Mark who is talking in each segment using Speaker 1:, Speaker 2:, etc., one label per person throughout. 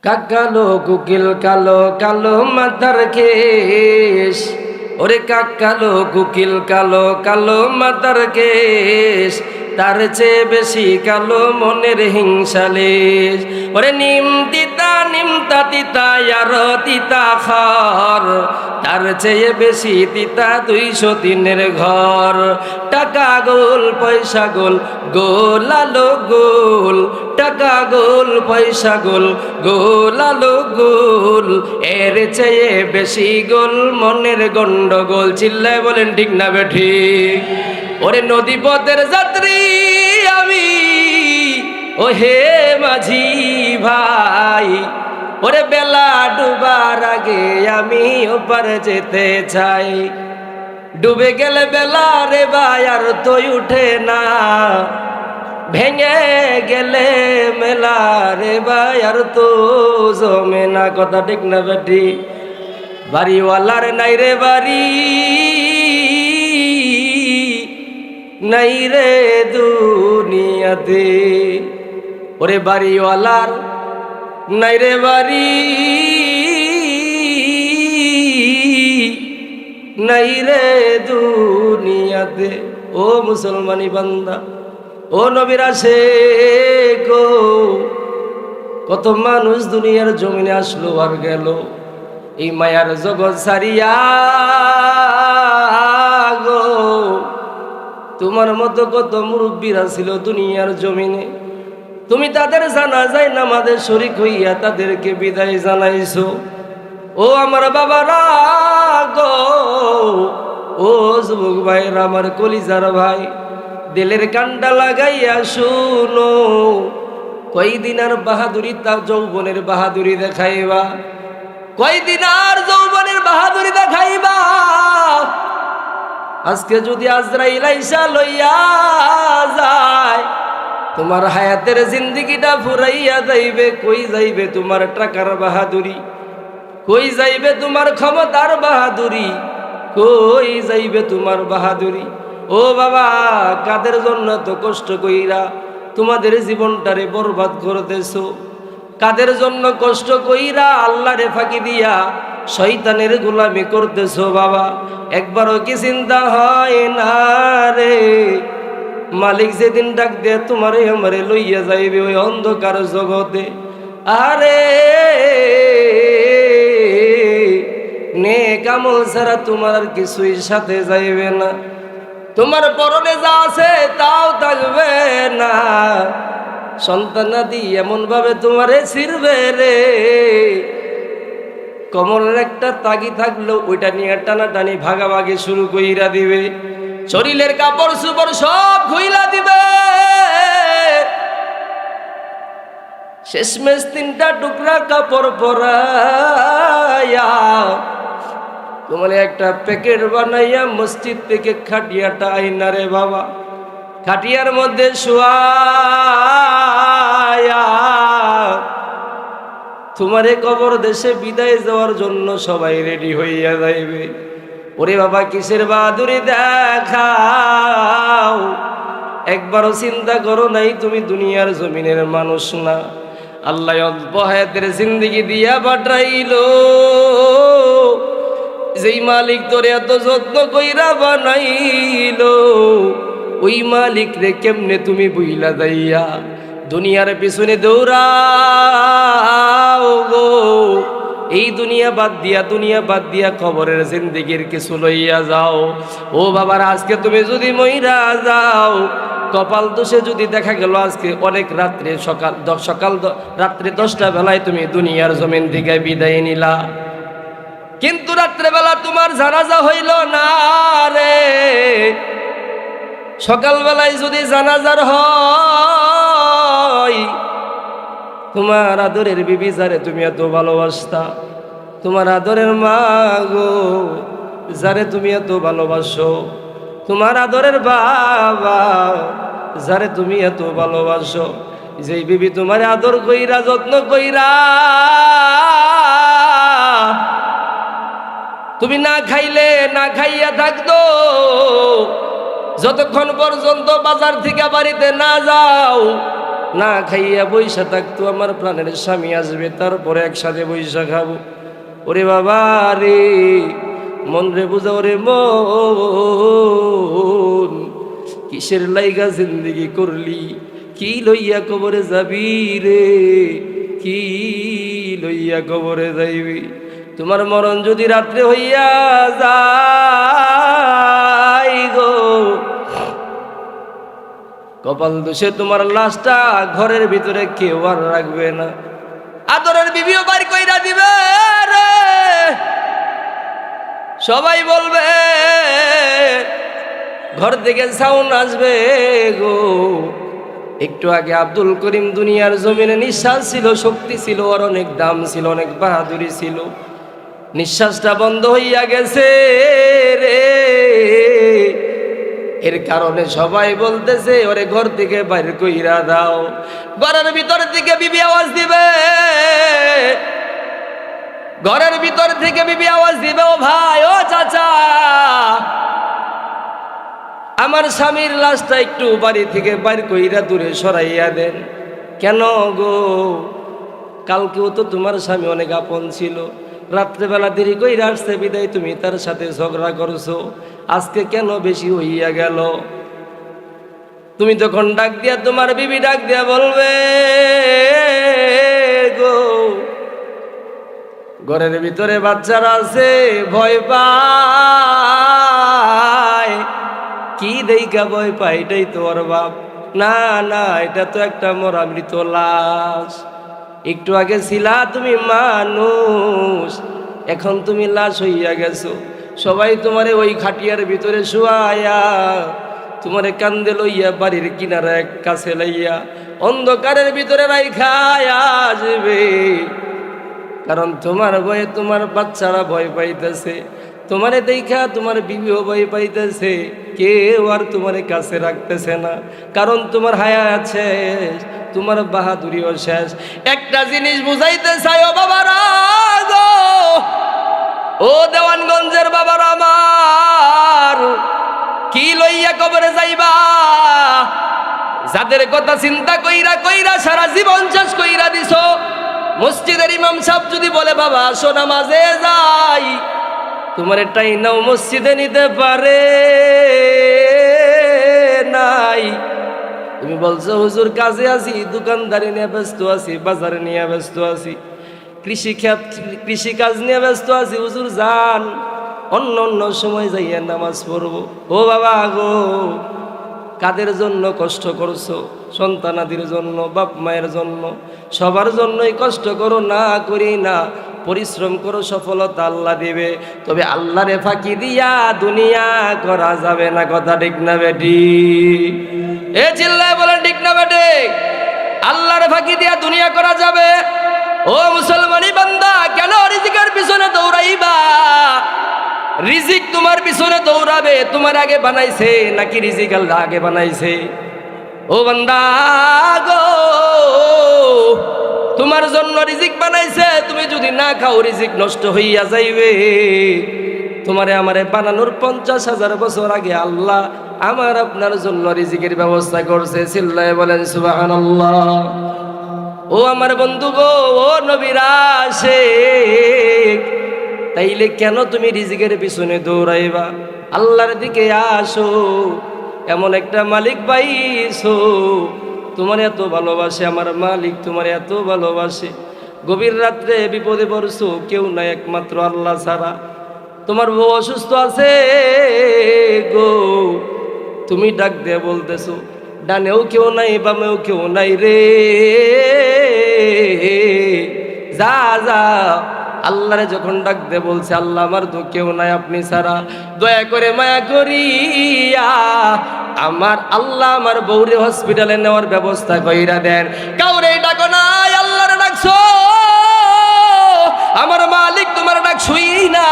Speaker 1: কাক কালো কুকিল কালো কালো মাথার কেশ, ওরে কাক কালো কুকিল কালো কালো মাথার কেশ, তার চেয়ে বেশি কালো মনের হিংসালেশ। ওরে নিম তিতা তিতা আর তিতা খর, তার চেয়ে বেশি তিতা 203 ঘর। টাকা গোল পয়সা গোল গোল আলো গোল, টাকা গোল পয়সা গোল গোল আলো গোল, এর চেয়ে বেশি গোল মনের গন্ডগোল। চিল্লায় বলেন ঠিক না বেঠিক? ওরে নদী পথের যাত্রী আমি, ও হে মাঝি ভাই, ওরে বেলা ডুবার আগে আমি ওপার যেতে চাই। ডুবে গেলে বেলা রে ভাই আর তো উঠে না, ভেঙে গেলে মেলা রে ভাই আর তো জমে না। কথা ঠিক না বেটি? বাড়িওয়ালার নাই রে বাড়ি, নাই রে দুনিয়াতে। ওরে বাড়িওয়ালার নাই রে বাড়ি, নাই রে দুনিয়াতে। ও মুসলমানি বান্দা, ও নবীর আশিক, কত মানুষ দুনিয়ার জমিনে আসলো আর গেল, এই মায়ার জগৎ সারিয়া গো। তোমার মতো কত মুরব্বীরা ছিল দুনিয়ার জমিনে, তুমি তাদের জানাজায় নামাজে শরীক হইয়া তাদেরকে বিদায় জানাইছো। ও আমার বাবারা গো, ও যুবক ভাইরা, আমার কলিজার ভাই, দিলের কান্ডা লাগাইয়া শুনো। কয়দিন আর বাহাদুরি, তা যৌবনের বাহাদুরি দেখাইবা? কয়দিন আর যৌবনের বাহাদুরি দেখাইবা? আজকে যদি আজরাইল আইসা লইয়া যায়, তোমার হায়াতের জিন্দিগিটা ফুরাইয়া যাইবে। কই যাইবে তোমার টাকার বাহাদুরি? কই যাইবে তোমার ক্ষমতার বাহাদুরি? কই যাইবে তোমার বাহাদুরি? ও বাবা, কাদের জন্য তো কষ্ট কইরা তোমাদের জীবনটারে বরবাদ করতেছো? কাদের জন্য কষ্ট কইরা আল্লাহরে ফাঁকি দিয়া শয়তানের গোলামি করতেছো? বাবা, একবারও কি চিন্তা হয় না রে? মালিক যেদিন ডাক দিয়ে তোমারে আমারে লইয়া যাইবে ওই অন্ধকার জগতে, আরে নেক আমল ছাড়া তোমার আর কিছুই সাথে যাইবে না। তোমার পরনে যা আছে তাও থাকবে না। সন্তানাদি এমন ভাবে তোমারে ছিড়বে রে, কমলের একটা তাগি থাকলেও ওইটা নিয়ে টানাটানি ভাগাভাগি শুরু কইরা দিবে। শরীরের কাপড় চোপড় সব খুইলা দিবে। শেষমেশ 3টা টুকরা কাপড় পরাইয়া তোমার একটা প্যাকেট বানাইয়া মসজিদ থেকে খাটিয়াটা আইনা রে বাবা, খাটিয়ার মধ্যে শুয়াইয়া তোমারে কবর দেশে বিদায় যাওয়ার জন্য সবাই রেডি হইয়া যাইবে। ওরে বাবা, কিসের বাহাদুরি দেখাও? একবারও চিন্তা করো নাই তুমি দুনিয়ার জমিনের মানুষ না? আল্লাহ অল্প হায়াতের জিন্দিগি দিয়া পাঠাইলো। যেই মালিক তোরে এত যত্ন কইরা বানাইলো, ওই মালিক রে কেমনে তুমি বুইলা যাইয়া দুনিয়ার পিছনে দৌড়াও গো? এই দুনিয়া বাদ দিয়া কবরের জিন্দেগির কিছু লইয়া যাও। ও বাবার, আজকে তুমি যদি মইরা যাও, কপাল দোষে যদি দেখা গেল আজকে অনেক রাত্রে রাত্রে 10টা বেলায় তুমি দুনিয়ার জমিন থেকে বিদায় নিলা, কিন্তু রাত্রেবেলা তোমার জানাজা হইল না রে। সকালবেলায় যদি জানাজার হয়, তোমার আদরের বিবি যারে তুমি এত ভালোবাসতা, তোমার আদরের মা গো যারে তুমি এত ভালোবাসো, তোমার আদরের বাবা যারে তুমি এত ভালোবাসো, যেই বিবি তোমার আদর কইরা যত্ন কইরা তুমি না খাইলে না খাইয়া থাকতো, যতক্ষণ পর্যন্ত বাজার থেকে বাড়িতে না যাও না খাইয়া বৈশা থাকতো, আমার প্রাণের স্বামী আসবে, তারপরে একসাথে বৈশা খাবো। ওরে বাবা রে, মন রে বুঝাও রে মন, কিসের লাইগা জিন্দেগি করলি, কি লইয়া কবরে যাবি রে, কি লইয়া কবরে যাইবি। তোমার মরণ যদি রাত্রে হইয়া যায় গো, কপাল দোষে তোমার লাশটা ঘরের ভিতরে কেউ আর রাখবে না, আদরের বিবিও বাড়ি কইরা দিবে রে। সবাই বলবে, ঘর থেকে সাউন্ড আসবে গো। একটু আগে আব্দুল করিম দুনিয়ার জমিনে নিঃশ্বাস ছিল, শক্তি ছিল, আর অনেক দাম ছিল, অনেক বাহাদুরি ছিল। নিঃশ্বাসটা বন্ধ হইয়া গেছে রে, এর কারণে সবাই বলতেছে ওরে ঘর থেকে বাইরে কইরা দাও। ঘরের ভিতর থেকে বিবি আওয়াজ দিবে, ঘরের ভিতর থেকে বিবি আওয়াজ দিবে, ও ভাই, ও চাচা, আমার স্বামীর লাশটা একটু বাড়ি থেকে বাইর কইরা দূরে সরাইয়া দেন। কেন গো, কালকেও তো তোমার স্বামী অনেক আপন ছিল, রাত্রেবেলা দেরি কইরা আসছে বিদায় তুমি তার সাথে ঝগড়া করছো, আজকে কেন বেশি হইয়া গেল? তুমি তখন ডাক দিয়া, তোমার বিবি ডাক দিয়া বলবে, গো ঘরের ভিতরে বাচ্চারা আছে, ভয় পায়। কি দেইকা ভয় পায়? এটাই তো ওর বাপ। না না, এটা তো একটা মরা মৃত লাশ। একটু আগে ছিলা তুমি মানুষ, এখন তুমি লাশ হইয়া গেছো। সবাই তোমারে ওই খাটিয়ার ভিতরে শুয়াইয়া, তোমারে কান্দে লইয়া বাড়ির কিনারা এক কাছে লইয়া অন্ধকারের ভিতরে রাইখায় আসবে। কারণ তোমার ভয়ে তোমার বাচ্চারা ভয় পাইতেছে, তোমারে দেখা তোমার বিবিও ভয় পাইতেছে, কেউ আর তোমার কাছে রাখতেছে না। কারণ তোমার হায়াত শেষ, তোমার বাহাদুরিও শেষ। একটা জিনিস বুঝাইতে চাই ও বাবারা গো, ও দেওয়ানগঞ্জের বাবারা আমার, কি লইয়া কবরে যাইবা? যাদের কথা চিন্তা কইরা কইরা সারা জীবন শেষ কইরা দিছো। মসজিদের ইমাম সাহেব যদি বলে বাবা আসো নামাজে যাই, তোমার এটাই নাও মসজিদে নিতে পারে নাই। তুমি বলছো হুজুর কাজে আছি, দোকানদারি নিয়ে ব্যস্ত আছি, বাজারে নিয়ে ব্যস্ত আছি, কৃষি কাজ নিয়ে ব্যস্ত আছি। হুজুর যান, অন্য অন্য সময় যাইয়া নামাজ পড়বো। ও বাবা গো, কাদের জন্য কষ্ট করছো? সন্তানাদির জন্য, বাপ মায়ের জন্য, সবার জন্যই কষ্ট করো, না করি না, পরিশ্রম করো, সফলতা আল্লাহ দিবে। তবে আল্লাহরে ফাঁকি দিয়া দুনিয়া করা যাবে না। কথা ঠিক না বেটি? এ চিল্লায় বলেন ঠিক না বেটি? আল্লাহরে ফাঁকি দিয়া দুনিয়া করা যাবে? ও মুসলমানি বান্দা, কেন রিজিকের পিছনে দৌড়াইবা? রিজিক তোমার পিছনে দৌড়াবে। তোমার আগে বানাইছে নাকি রিজিক আল্লাহ আগে বানাইছে? ও বান্দা গো, তোমার জন্য রিজিক বানাইছে, তুমি যদি না খাও রিজিক নষ্ট হইয়া যাইবে। তোমারে আমারে বানানোর 50,000 বছর আগে আল্লাহ আমার আপনার জন্য রিজিকের ব্যবস্থা করছে। চিল্লায় বলেন সুবহানাল্লাহ। ও আমার বন্ধু গো, ও নবীর আশিক, তাইলে কেন তুমি রিজিকের পিছনে দৌড়াইবা? আল্লাহর দিকে আসো। এমন একটা মালিক পাইছো, তোমার এত ভালোবাসে, আমার মালিক তোমার এত ভালোবাসে। গভীর রাত্রে বিপদে পড়ছো, কেউ নাই একমাত্র আল্লাহ ছাড়া। তোমার বউ অসুস্থ আছে গো, তুমি ডাক দিয়ে বলতেছো, ডানেও কেউ নাই, বামেও কেউ নাই রে, যা যা। আল্লাহরে যখন ডাক দিয়ে বলছে, আল্লাহ আমার তো কেউ নাই আপনি ছাড়া, দয়া করে মায়া করিয়া আমার আল্লাহ আমার বউরে হসপিটালে নেওয়ার ব্যবস্থা কইরা দেন। কাউরে ডাকো নাই, আল্লাহরে ডাকছো। আমার মালিক তোমার ডাক শুই না,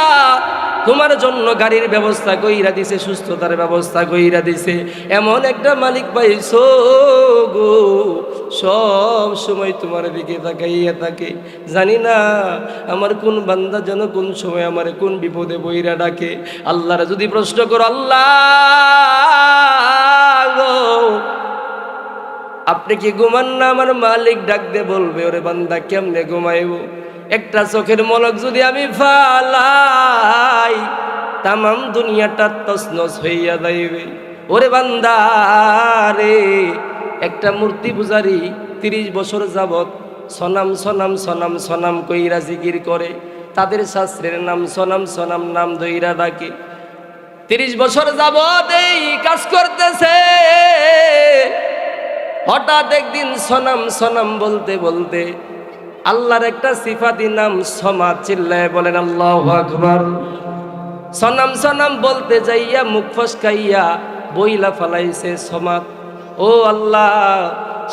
Speaker 1: তোমার জন্য গাড়ির ব্যবস্থা কইরা দিছে, সুস্থতার ব্যবস্থা কইরা দিছে। এমন একটা মালিক পাইছো গো, সব সময় তোমার দিকে তাকাইয়া থাকে। জানি না আমার কোন বান্দা যেন কোন সময় আমার কোন বিপদে বইরা ডাকে। আল্লাহর যদি প্রশ্ন করো, আল্লাহ গো আপনি কি ঘুমান না? আমার মালিক ডাক দিয়ে বলবে, ওরে বান্দা কেমনে ঘুমাইব? একটা চোখের মলক যদি আমি ফালাই, তামাম দুনিয়াটা তছনছ হইয়া যাইবে। ওরে বান্দা রে, একটা মূর্তি পূজারী 30 বছর যাবত সনাম সনাম সনাম সনাম কইরা জিকির করে, তাদের শাস্ত্রের নাম সনাম সনাম নাম দইরা ডাকে। 30 বছর যাবত এই কাজ করতেছে। হঠাৎ একদিন সনাম সনাম বলতে বলতে আল্লাহর একটা সিফাতি নাম সমাদ, চিল্লায় বলেন আল্লাহু আকবার। সনাম সনাম বলতে যাইয়া মুখ ফসকাইয়া বইলা ফালাইছে সমাদ। ও আল্লাহ,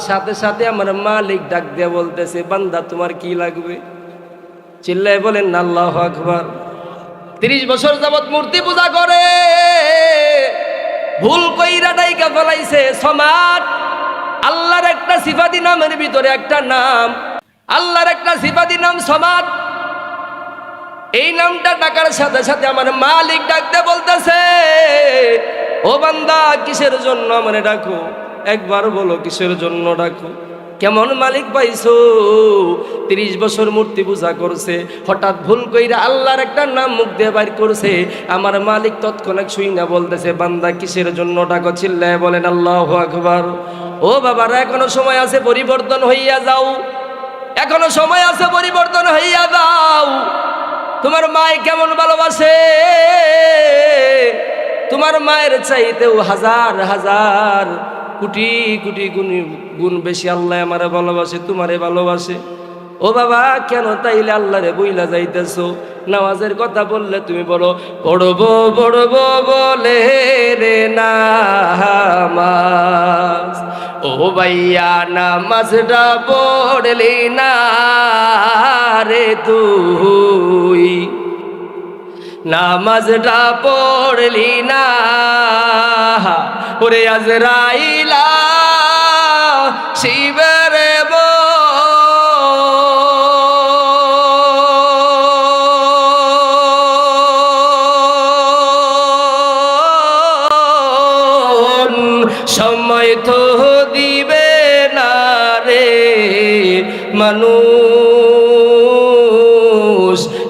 Speaker 1: সাথে সাথে আমার মালিক ডাক দিয়া বলতেছে, বান্দা তোমার কি লাগবে? চিল্লায় বলেন আল্লাহু আকবার। 30 বছর যাবত মূর্তি পূজা করে, ভুল কইরা ডাইকা ফলাইছে সমাদ। আল্লাহর একটা সিফাতি নামের ভিতরে একটা নাম, আল্লাহর একটা সিফাতি নাম সমাদ। এই নামটা ডাকার সাথে সাথে আমার মালিক ডাকতে বলতেছে, ও বান্দা কিসের জন্য আমারে ডাকো? একবার বলো কিসের জন্য ডাকো? কেমন মালিক পাইছো? 30 বছর মূর্তি পূজা করছে, হঠাৎ ভুল কইরা আল্লাহর একটা নাম মুখ দিয়ে বাইর করছে। আমার মালিক তৎক্ষণাৎ শুই না বলতেছে, বান্দা কিসের জন্য ডাকো? চিল্লায় বলেন আল্লাহু আকবার। ও বাবারা, এখনো সময় আছে, পরিবর্তন হইয়া যাও। এখনো সময় আছে, পরিবর্তন হইয়া যাও। তোমার মায় কেমন ভালোবাসে? তোমার মায়ের চাইতেও হাজার হাজার কোটি কোটি গুণ বেশি আল্লাহ আমারে ভালোবাসে, তোমারে ভালোবাসে। ও বাবা, কেন তাইলে আল্লাহরে বইলা যাইতেছো? নামাজের কথা বললে তুমি বলো পড়বো পড়বো বলে রে নামাজ। ও ভাইয়া, নামাজটা পড়লি না রে তুই, নামাজটা পড়লি না। ওরে আজরাইলা শিবের সময় তো দিবে না রে মানুষ,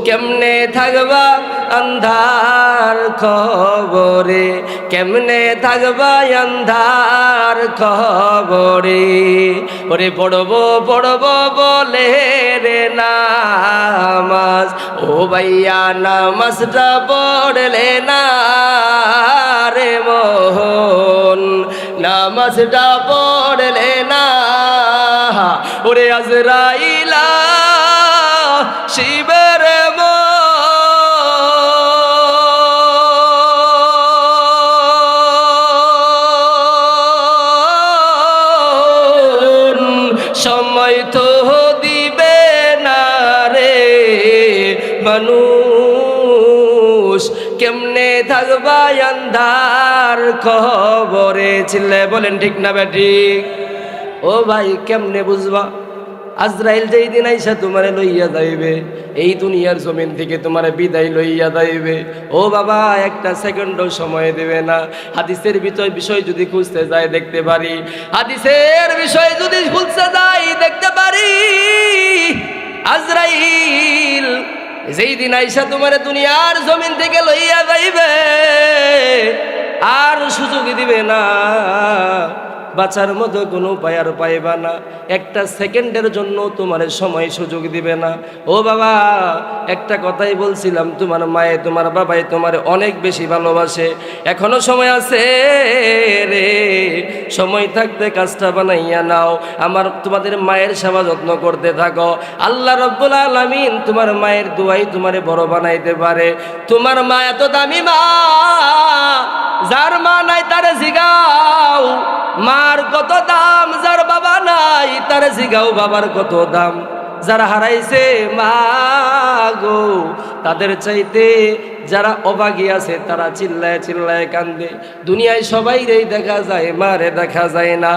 Speaker 1: কেমনে থাকবা अंधार खबरे, केमने थाकबा अंधार खबरे। ओरे पढ़बो पढ़बो बोले रे नामाज, ओ भैया नामाजटा पढ़ले ना रे मोहन, नामाजटा पढ़ले ना। ओरे आजराइला शिवेर সময় তো দিবে না রে মানুষ, কেমনে থাকবা আন্ধার খবরে। চিল্লায় বলেন ঠিক না বেঠিক? ও ভাই, কেমনে বুঝবা? আজরাইল যেই দিন আইসা তোমারে লইয়া যাইবে, এই দুনিয়ার জমিন থেকে তোমারে বিদায় লইয়া যাইবে, ও বাবা একটা সেকেন্ডও সময় দেবে না। হাদিসের বিষয় যদি খুঁজতে যায় দেখতে পারি, হাদিসের বিষয় যদি খুঁজতে যাই দেখতে পারি, আজরাইল যেই দিন আইসা তোমারে দুনিয়ার জমিন থেকে লইয়া যাইবে, আর সুযোগ দিবে না, বাঁচার মতো কোনো উপায় আর পাইবা না। একটা সেকেন্ডের জন্য তোমার সময় সুযোগ দিবে না। ও বাবা, একটা কথাই বলছিলাম, তোমার মায়ে তোমার বাবাই তোমার অনেক বেশি ভালোবাসে। এখনো সময় আছে রে, সময় থাকতে কাজটা বানাইয়া নাও। তোমাদের মায়ের সেবা যত্ন করতে থাকো। আল্লাহ রব্বুল আলামিন তোমার মায়ের দোয়াই তোমারে বড় বানাইতে পারে। তোমার মা এত দামি মা, যার মা নাই তারে জিগাও মার কত দাম, যার বাবা নাই তারে জিগাও বাবার কত দাম। যারা হারাইছে মা গো, তাদের চাইতে যারা অভাগী আছে তারা চিল্লায় চিল্লায় কান্দে। দুনিয়ায় সবাইরেই দেখা যায়, মারে দেখা যায় না।